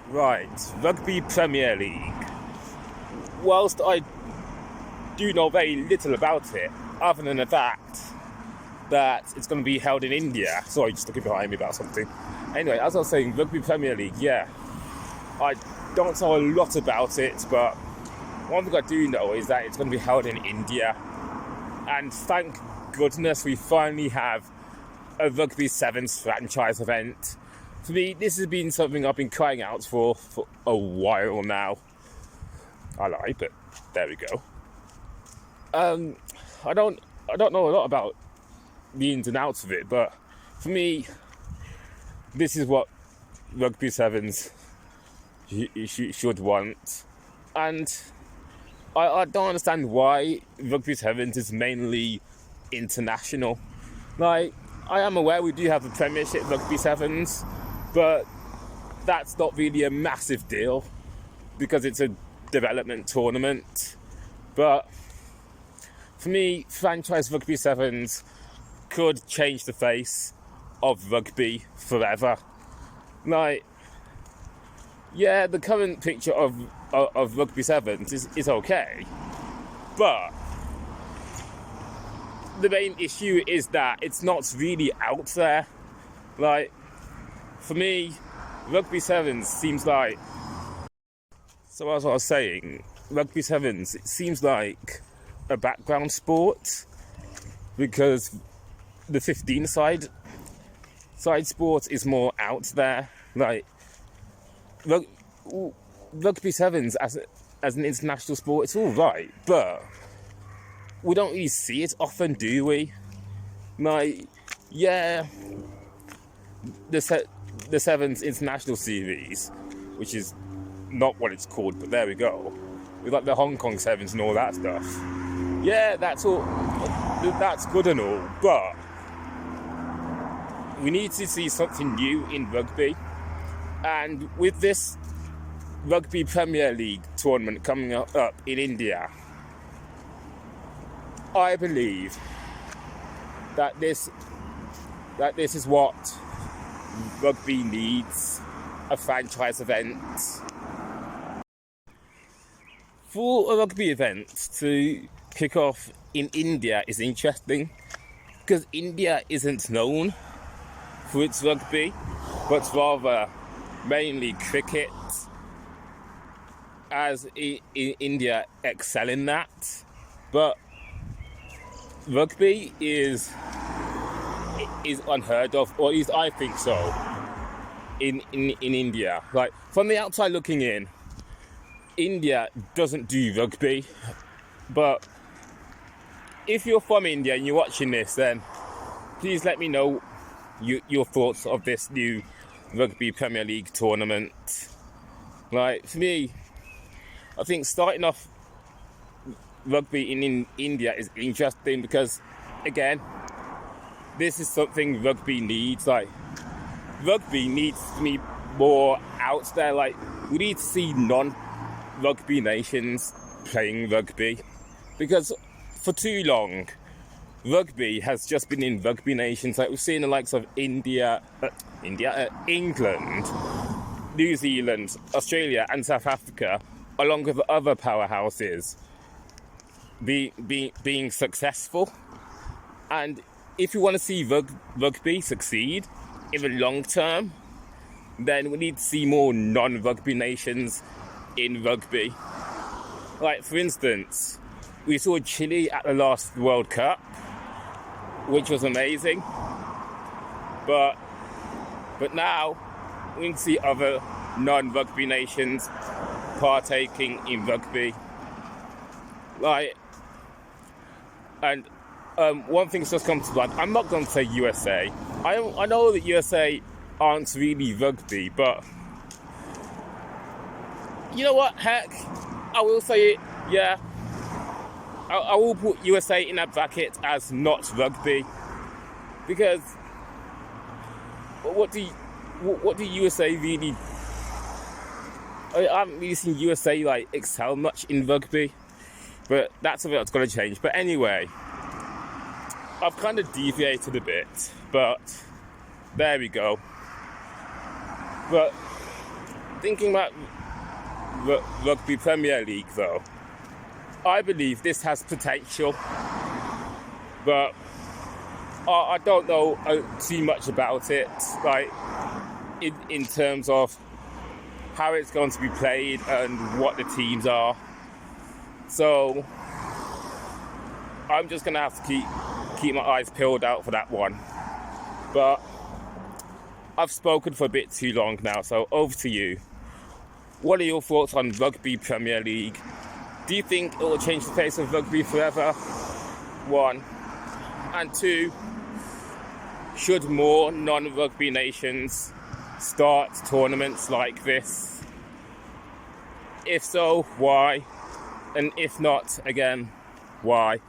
Right, Rugby Premier League. Whilst I do know very little about it, other than the fact that it's going to be held in India. Sorry, just looking behind me about something. Anyway, as I was saying, Rugby Premier League, yeah. I don't know a lot about it, but one thing I do know is that it's going to be held in India. And thank goodness we finally have a Rugby Sevens franchise event. For me, this has been something I've been crying out for a while now. I lie, but there we go. I don't know a lot about the ins and outs of it, but for me, this is what Rugby Sevens should want. And I don't understand why Rugby Sevens is mainly international. Like, I am aware we do have the Premiership Rugby Sevens, but that's not really a massive deal because it's a development tournament. But for me, franchise Rugby Sevens could change the face of rugby forever. Like, yeah, the current picture of Rugby Sevens is okay, but the main issue is that it's not really out there. Like, for me, Rugby Sevens seems like... So as I was saying, Rugby Sevens, it seems like a background sport because the 15-side sport is more out there. Like, Rugby Sevens as an international sport, it's all right, but we don't really see it often, do we? Like, yeah, the Sevens International Series, which is not what it's called, but there we go. With like the Hong Kong Sevens and all that stuff. Yeah, that's all. That's good and all, but we need to see something new in rugby. And with this Rugby Premier League tournament coming up in India, I believe that this is what rugby needs, a franchise event. For a rugby event to kick off in India is interesting because India isn't known for its rugby, but rather mainly cricket, as India excel in that. But rugby is unheard of, or at least I think so, in India. Like, from the outside looking in, India doesn't do rugby, but if you're from India and you're watching this, then please let me know your thoughts of this new Rugby Premier League tournament. Like, for me, I think starting off rugby in India is interesting because, again, this is something rugby needs. Like, rugby needs to be more out there. Like, we need to see non-rugby nations playing rugby, because for too long, rugby has just been in rugby nations. Like, we've seen the likes of England, New Zealand, Australia, and South Africa, along with other powerhouses, being successful. And if you want to see rugby succeed in the long term, then we need to see more non-rugby nations in rugby. Like, for instance, we saw Chile at the last World Cup, which was amazing. But now we need to see other non-rugby nations partaking in rugby. Like, and one thing's just come to mind. I'm not going to say USA. I know that USA aren't really rugby, but you know what? Heck, I will say it. Yeah, I will put USA in that bracket as not rugby, because what do USA really? I haven't really seen USA like excel much in rugby, but that's something that's going to change. But anyway, I've kind of deviated a bit, but there we go. But thinking about Rugby Premier League, though, I believe this has potential, but I don't know too much about it, like in terms of how it's going to be played and what the teams are. So I'm just going to have to keep my eyes peeled out for that one. But I've spoken for a bit too long now, so over to you. What are your thoughts on Rugby Premier League? Do you think it will change the face of rugby forever? 1. And 2, should more non-rugby nations start tournaments like this? If so, why? And if not, again, why?